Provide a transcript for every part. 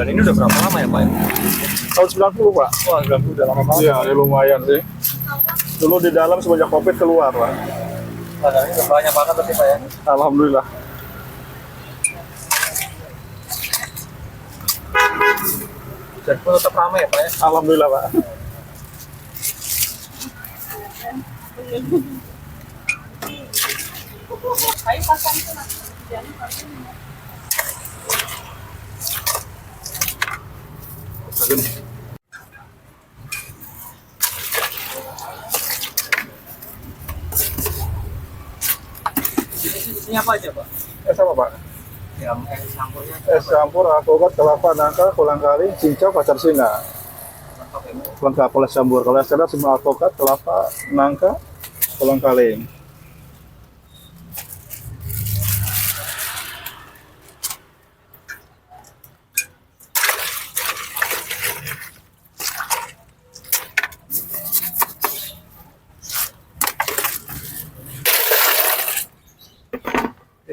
jualan ini udah berapa lama ya Pak? Tahun 90 Pak. Wah, 90 udah lama banget. Iya, ya lumayan sih. Dulu di dalam semenjak Covid keluar Pak. Wah, ini udah banyak banget tapi Pak ya. Alhamdulillah. Dan pun tetap ramai ya Pak ya. Alhamdulillah Pak. Isinya apa aja Pak? Sama Pak. Yang campurnya Es campur alpukat, kelapa, nangka, kolang kaling, cincau, pacar Cina. apa ya? Lengkap oleh campur. Kalau es cendol semua alpukat, kelapa, nangka, kolang kaling.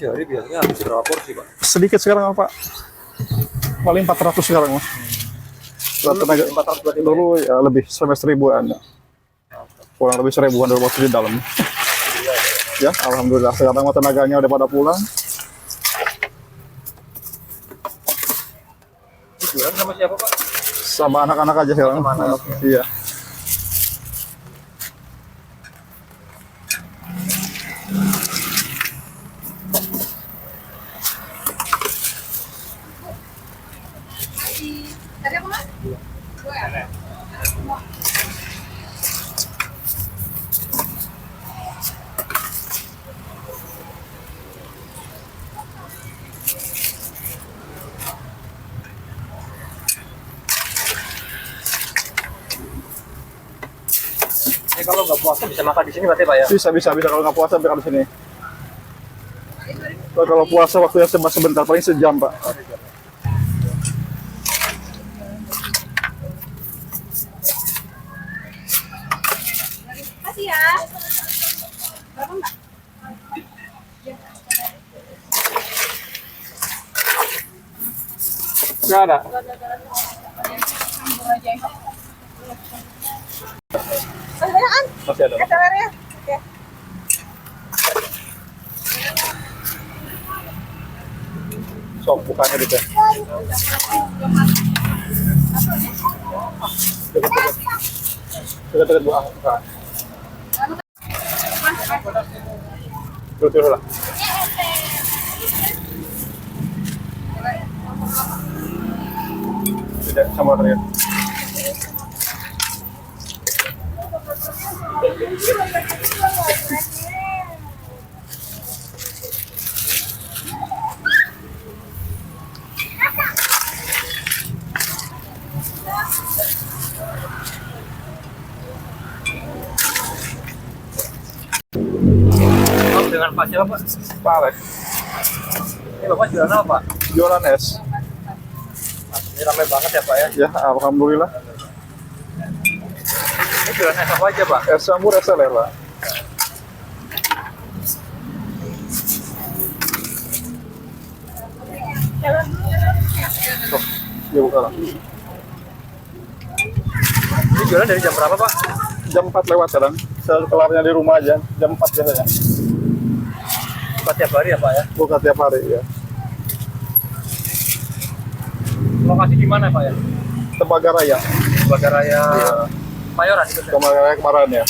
Sehari biasanya habis berapa porsi Pak? Sedikit sekarang Pak. Paling 400 sekarang Mas. Tenaga 400 berarti dulu ya lebih sampai 1000-an. Kurang lebih 1000-an dulu waktu di dalam. Ya, alhamdulillah sekarang mah tenaganya udah pada pulang. Ini jualan sama siapa Pak? Sama anak-anak aja sekarang. Sama anak, Iya. Tadi apa Mas? Dua ya? Ini kalau nggak puasa bisa makan di sini berarti Pak ya? Bisa kalau nggak puasa biar di sini. Kalau puasa waktunya sebentar paling sejam Pak. Makasih ya. Berapa Mbak? Nggak ada. Masih banyak kan? Masih ada. SLR-nya? Oke. Sok bukannya di teh. Dekat-dekat buah. Bukan. Dulu lah. Tidak sama ternyata. Oh, dengan Pak siapa Pak? Pak Alex, Ini Bapak jualan apa Pak? jualan es. Ini ramai banget ya Pak ya? Ya, alhamdulillah. Ini jualan es apa aja Pak? Es campur SLR Pak. Tuh, ya buka lah. Ini jualan dari jam berapa Pak? Jam 4 lewat kadang. Kelarnya di rumah aja. Jam 4 biasanya. Buka tiap hari ya Pak ya? Buka tiap hari ya. Lokasi di mana Pak ya? Tembagaraja. Bagaraya Iya. Mayoran itu ya? Tembagaraja kemarin ya.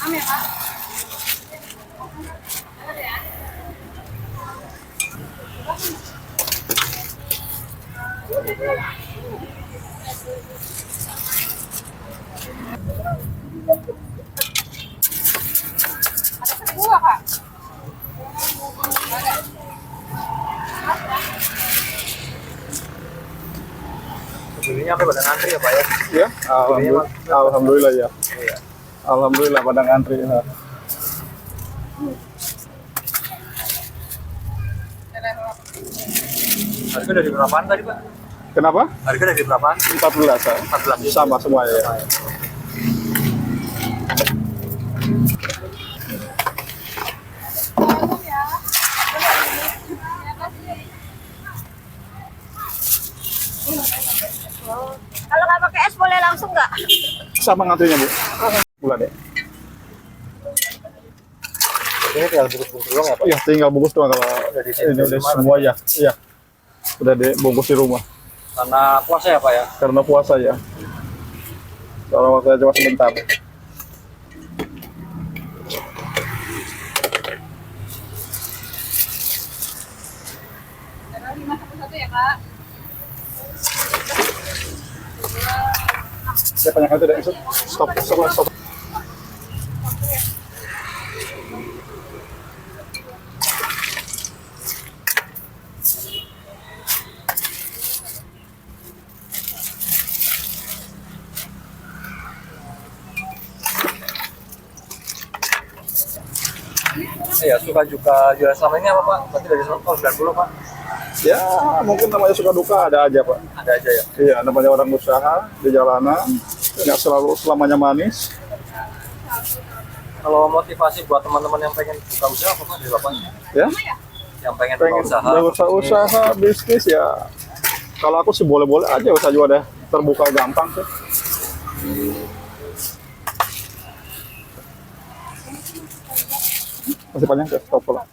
Am ya Pak? Ada dua Kak. Belinya apa pada ngantri ya Pak ya? Ya, alhamdulillah. Alhamdulillah ya. Iya. Alhamdulillah pada ngantri. Ya. Harga dari berapaan tadi, Pak? Kenapa? Harga dari berapaan? 14 ya. 14. Sama semuanya ya. Kalau nggak pakai es boleh langsung nggak? Sama ngantrinya Bu. Bulan deh. Ini tinggal bungkus-bungkus doang ya, Pak? Ya tinggal bungkus doang kalau Udah di sini, ini udah di mana? semua ya. Iya. Udah dibungkus di rumah. Karena puasa ya, Pak ya? Karena puasa ya. Kalau waktu cuma sebentar. Taruh 5 ya, Kak. Siapa yang itu deh? Stop, stop, stop. Iya, suka juga jual selama ini apa, Pak? Berarti dari tahun 90, Pak? Ya, mungkin namanya suka duka ada aja Pak. Ada aja ya? Iya, namanya orang usaha di jalanan, nggak selalu selamanya manis. Kalau motivasi buat teman-teman yang pengen buka usaha apa, Pak, dari Bapaknya? Ya, Yang pengen buka pengen usaha? usaha bisnis ya. Kalau aku sih boleh-boleh aja, usaha juga deh terbuka gampang sih. Masih panjang ya, stop lah.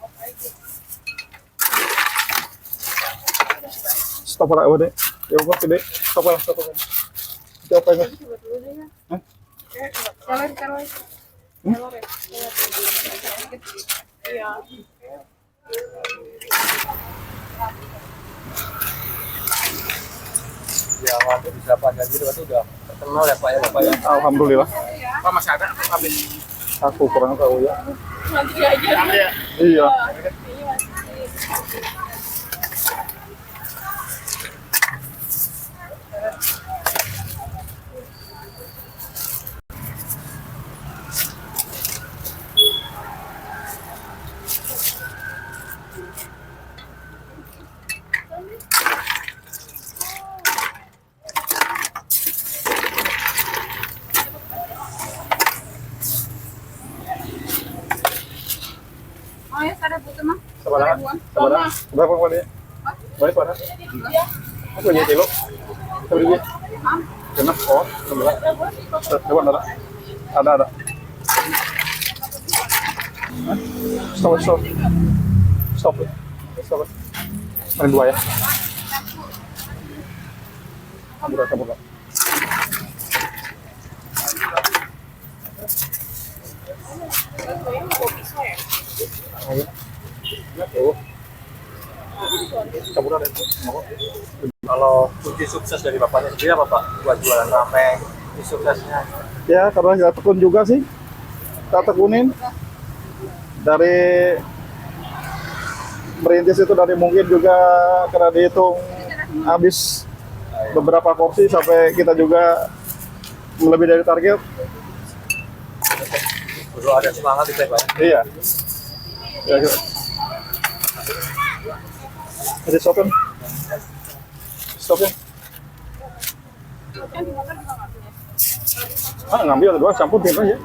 Stop lah, udah. Ya udah, gede. Stop lah, stop lah. Siapa ini? Hah? Iya. Ya, nanti bisa panjang gitu, berarti udah terkenal ya, Pak ya, Bapak ya? Alhamdulillah. Pak, masih ada habis? Aku kurang tahu ya. Nanti aja. Iya. Oh ya, ada butuh mah. Sabar, sabar. Berapa kali? Baik, Pak. Aku punya kilo. Sabar dia. Kenapa? Oh, sebelah. Coba ada. Ada. Hah? Stop, stop. Stop. Stop. Main dua ya. Sabar. Oh. Campuran itu. Kalau kunci sukses dari Bapaknya sendiri apa, Pak? Buat jualan ramen, kunci suksesnya? Ya, karena kita tekun juga sih. Kita tekunin dari merintis itu dari mungkin juga karena dihitung habis beberapa porsi sampai kita juga lebih dari target. Perlu ada semangat itu ya, Pak? Iya. Ya, gitu. Jadi stopin. Stopin. Ah, ngambil dua, campur gitu aja.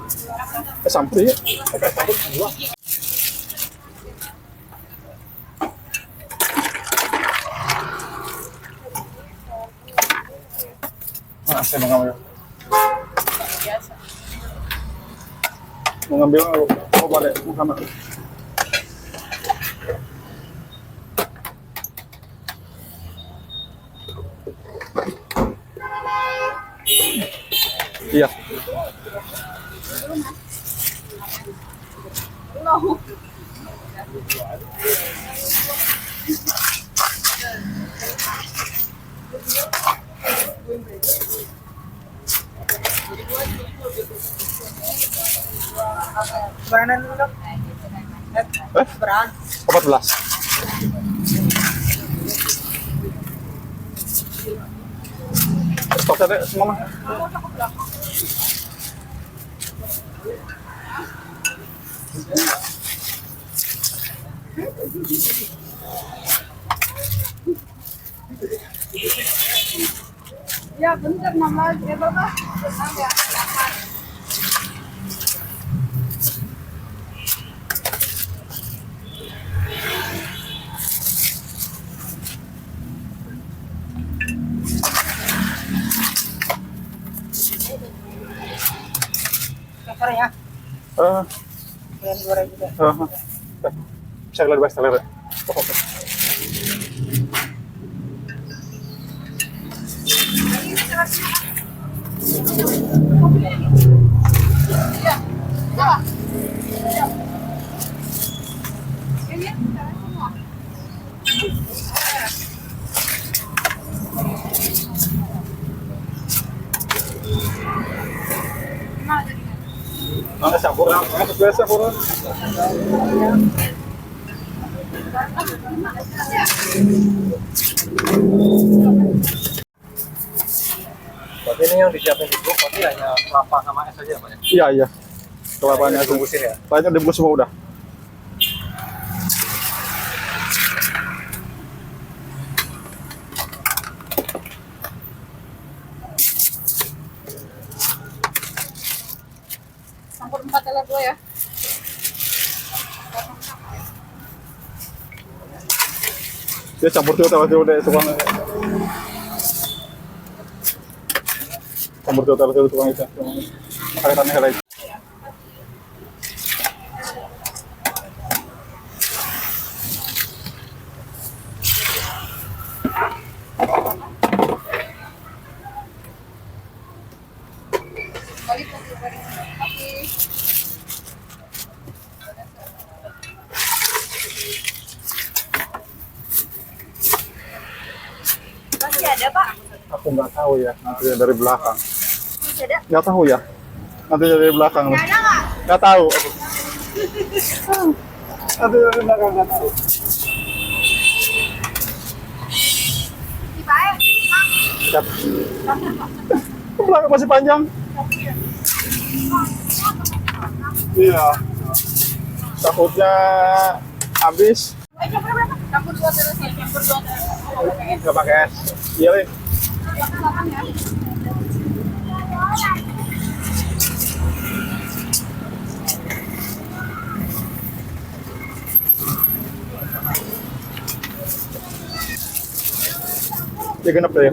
Campur ya. Campur dua. Saya mau ngambil. Mau ngambil, mau balik, Muhammad. Iya. Beranan dulu. Beran. 14. Stok tadi semua mah. Ya, bentar 6 lagi. Ya, Bapak. Bentar ya. Sore ya. Yang 2.000 deh. Bisa keluar bas teler. Iya. Apa? Iya. Ini semua. Gimana jadinya? Mana campur? Mana biasa campur? Berarti ini yang disiapin di grup berarti hanya kelapa sama es aja Pak ya? Iya, iya. Kelapanya Yang tuh. dibungkusin ya? Lainnya dibungkus semua udah. Campur 4 teler 2 ya. Dia campur tuh tahu udah tukang. Campur tuh tahu tukang itu. Kaitannya lagi. Balik ke balik. Tapi masih ada, Pak. Aku nggak tahu ya. Nanti dari belakang. Masih ada. Nggak tahu ya. Nanti dari belakang. Nggak ada nggak? Nggak tahu. Nanti dari belakang nggak tahu. Di baik. Siap. Ke belakang masih panjang. Iya. Takutnya habis. Campur berapa? Campur 2 teler sih. Campur 2 teler. Nggak pakai es. Iya, Li. Yang selatan ya. Ya genap deh.